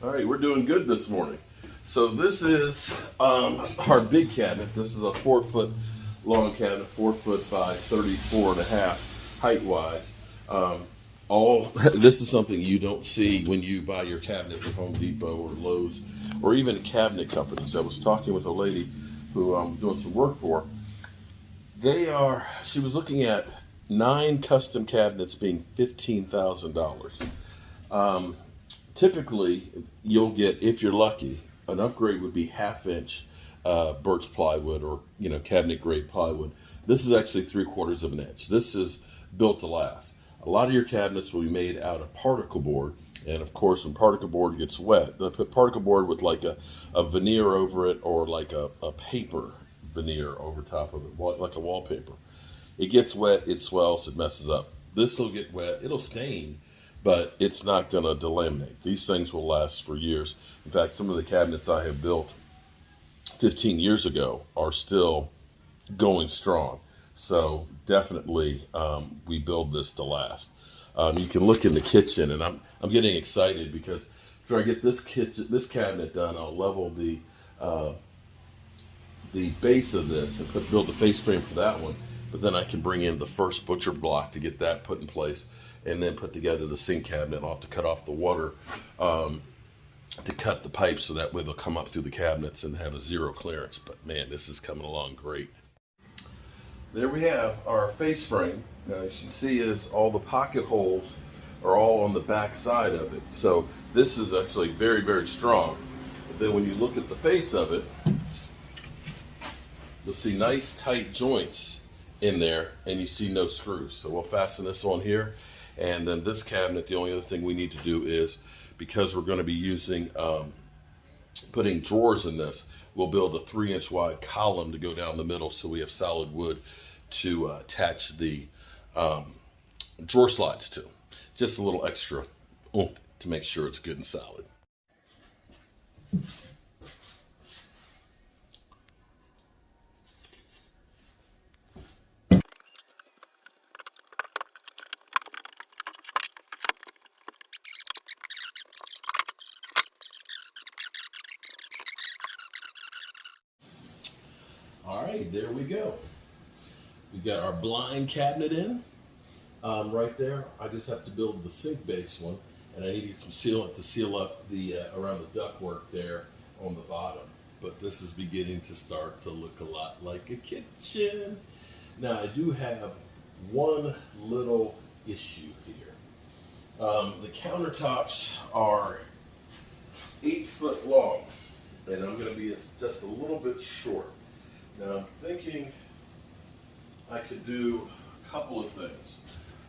All right, we're doing good this morning. So this is our big cabinet. This is a 4 foot long cabinet, 4 foot by 34.5 height wise. All this is something you don't see when you buy your cabinet from Home Depot or Lowe's or even cabinet companies. I was talking with a lady who I'm doing some work for. She was looking at 9 custom cabinets being $15,000. Typically, you'll get, if you're lucky, an upgrade would be 1/2 inch birch plywood or cabinet grade plywood. This is actually 3/4 of an inch. This is built to last. A lot of your cabinets will be made out of particle board, and of course, when particle board gets wet, they'll put particle board with like a veneer over it or like a paper veneer over top of it, like a wallpaper. It gets wet, it swells, it messes up. This will get wet, it'll stain, but it's not going to delaminate. These things will last for years. In fact, some of the cabinets I have built 15 years ago are still going strong. So definitely we build this to last. You can look in the kitchen, and I'm getting excited because after I get this cabinet done, I'll level the base of this and build the face frame for that one. But then I can bring in the first butcher block to get that put in place, and then put together the sink cabinet. I'll have to cut off the water to cut the pipes so that way they'll come up through the cabinets and have a zero clearance. But man, this is coming along great. There we have our face frame. Now you can see is all the pocket holes are all on the back side of it. So this is actually very, very strong. But then when you look at the face of it, you'll see nice tight joints in there, and you see no screws. So we'll fasten this on here. And then this cabinet, the only other thing we need to do is, because we're going to be using, putting drawers in this, we'll build a 3-inch wide column to go down the middle so we have solid wood to attach the drawer slides to. Just a little extra oomph to make sure it's good and solid. All right, there we go. We got our blind cabinet in right there. I just have to build the sink base one, and I need to get some sealant to seal up the around the ductwork there on the bottom. But this is beginning to start to look a lot like a kitchen. Now I do have one little issue here. The countertops are 8 foot long, and I'm going to be just a little bit short. Now I'm thinking I could do a couple of things.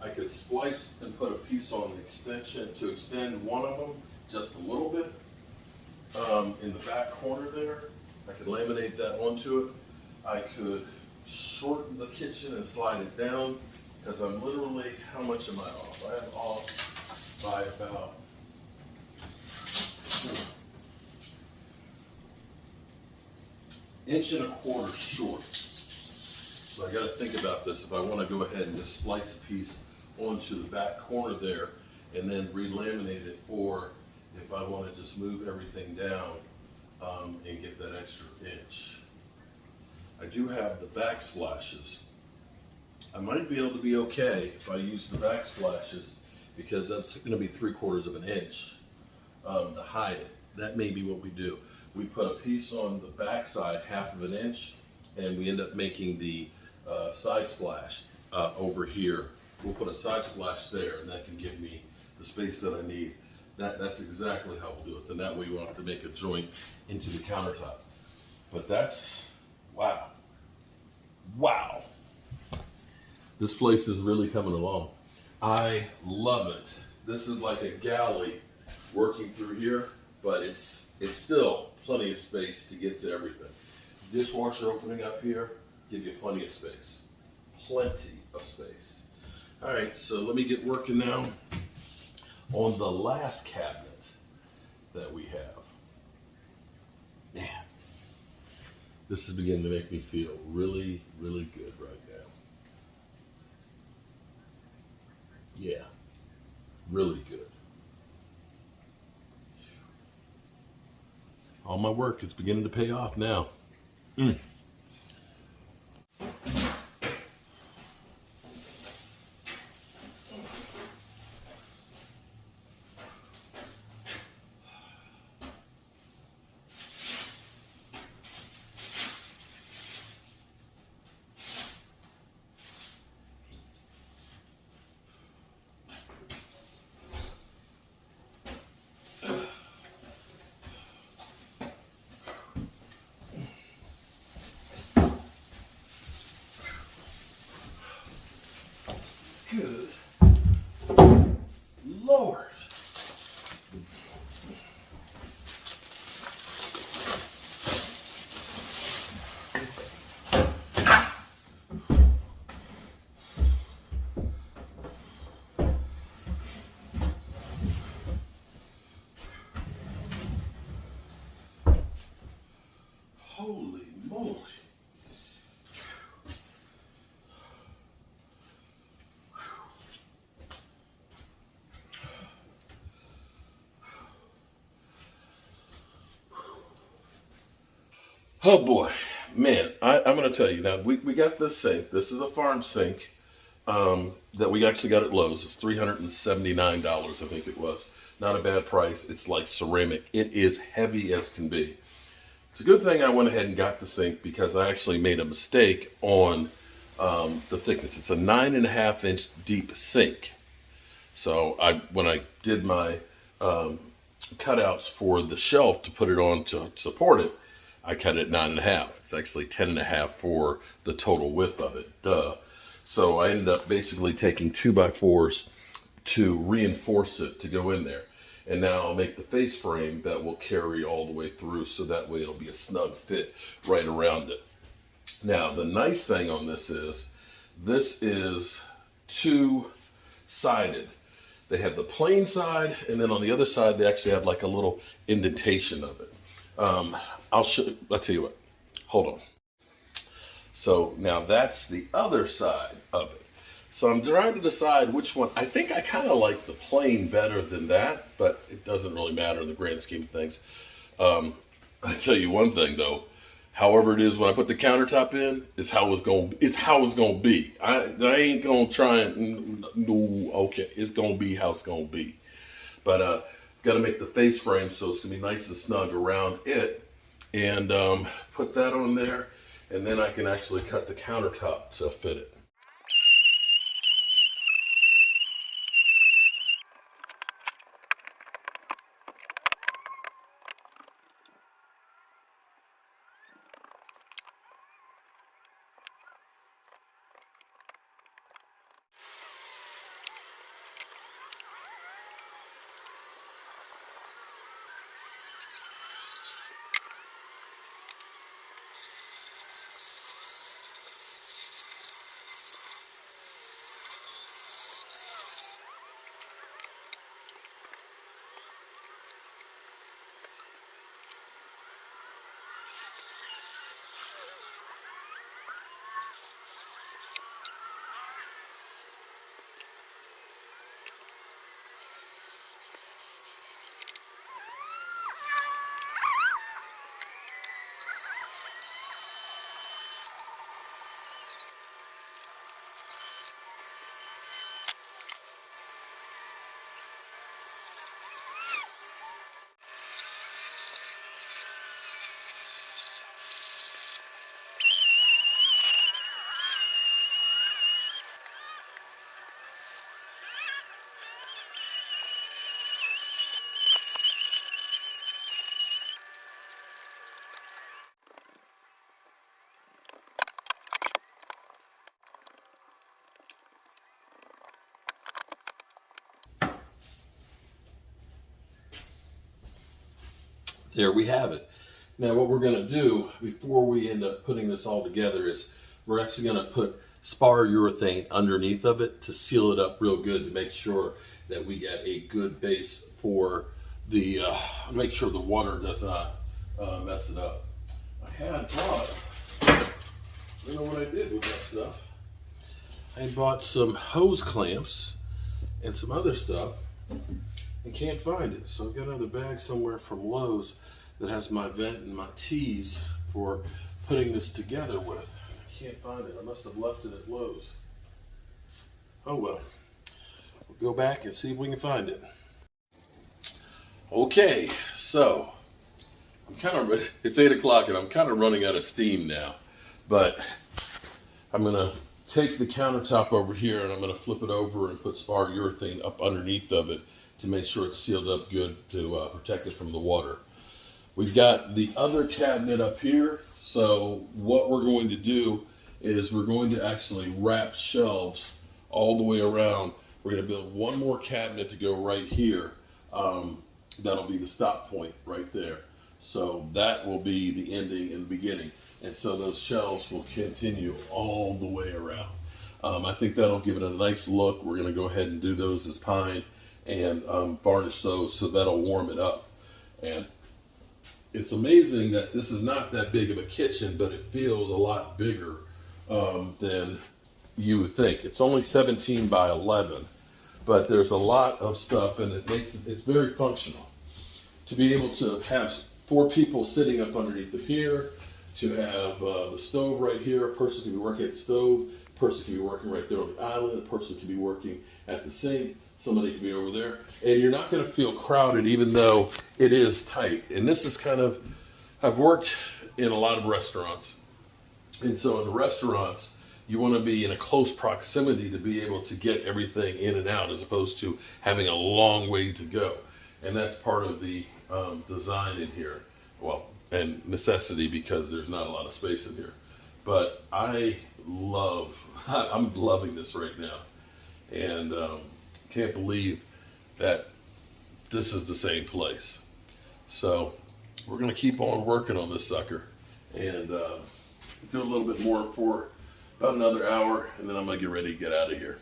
I could splice and put a piece on the extension to extend one of them just a little bit in the back corner there. I could laminate that onto it. I could shorten the kitchen and slide it down, because I'm literally, how much am I off? I am off by about inch and a quarter short. So I got to think about this if I want to go ahead and just splice a piece onto the back corner there and then relaminate it, or if I want to just move everything down and get that extra inch. I do have the backsplashes. I might be able to be okay if I use the backsplashes, because that's going to be 3/4 of an inch to hide it. That may be what we do. We put a piece on the back side, 1/2 of an inch, and we end up making the side splash over here. We'll put a side splash there, and that can give me the space that I need. That's exactly how we'll do it. Then that way we won't have to make a joint into the countertop. But that's, wow. Wow. This place is really coming along. I love it. This is like a galley working through here, but it's still plenty of space to get to everything. Dishwasher opening up here, give you plenty of space. Plenty of space. All right, so let me get working now on the last cabinet that we have. Man, this is beginning to make me feel really, really good right now. Yeah, really good. All my work is beginning to pay off now. Good Lord. Holy moly. Oh boy, man, I'm going to tell you now, we got this sink. This is a farm sink that we actually got at Lowe's. It's $379, I think it was. Not a bad price. It's like ceramic. It is heavy as can be. It's a good thing I went ahead and got the sink because I actually made a mistake on the thickness. It's a 9.5-inch deep sink. So when I did my cutouts for the shelf to put it on to support it, I cut it 9.5. It's actually 10.5 for the total width of it. Duh. So I ended up basically taking 2x4s to reinforce it to go in there. And now I'll make the face frame that will carry all the way through, so that way it'll be a snug fit right around it. Now, the nice thing on this is two-sided. They have the plain side, and then on the other side, they actually have like a little indentation of it. I'll tell you what, hold on. So now that's the other side of it. So I'm trying to decide which one. I think I kind of like the plain better than that, but it doesn't really matter in the grand scheme of things. I tell you one thing though, however it is when I put the countertop in, it's how it's gonna be. I ain't gonna try and no, okay, it's gonna be how it's gonna be. But got to make the face frame so it's gonna be nice and snug around it, and put that on there, and then I can actually cut the countertop to fit it. There we have it. Now what we're going to do before we end up putting this all together is we're actually going to put spar urethane underneath of it to seal it up real good, to make sure that we get a good base for the, make sure the water does not mess it up. I had bought, I don't know what I did with that stuff. I bought some hose clamps and some other stuff and can't find it. So I've got another bag somewhere from Lowe's that has my vent and my T's for putting this together with. I can't find it. I must have left it at Lowe's. Oh well. We'll go back and see if we can find it. Okay, so it's 8 o'clock and I'm kind of running out of steam now, but I'm gonna take the countertop over here and I'm gonna flip it over and put spar urethane up underneath of it to make sure it's sealed up good to protect it from the water. We've got the other cabinet up here, so what we're going to do is we're going to actually wrap shelves all the way around. We're going to build one more cabinet to go right here. That'll be the stop point right there. So that will be the ending and beginning. And so those shelves will continue all the way around. I think that'll give it a nice look. We're going to go ahead and do those as pine and varnish those, so that'll warm it up. And it's amazing that this is not that big of a kitchen, but it feels a lot bigger than you would think. It's only 17 by 11, but there's a lot of stuff, and it's very functional. To be able to have 4 people sitting up underneath the pier, to have the stove right here. A person can be working at the stove, a person can be working right there on the island, a person can be working at the sink, somebody can be over there, and you're not going to feel crowded even though it is tight. And this is I've worked in a lot of restaurants, and so in the restaurants you want to be in a close proximity to be able to get everything in and out, as opposed to having a long way to go. And that's part of the design in here, well, and necessity, because there's not a lot of space in here. But I'm loving this right now, and can't believe that this is the same place. So we're going to keep on working on this sucker and do a little bit more for about another hour, and then I'm going to get ready to get out of here.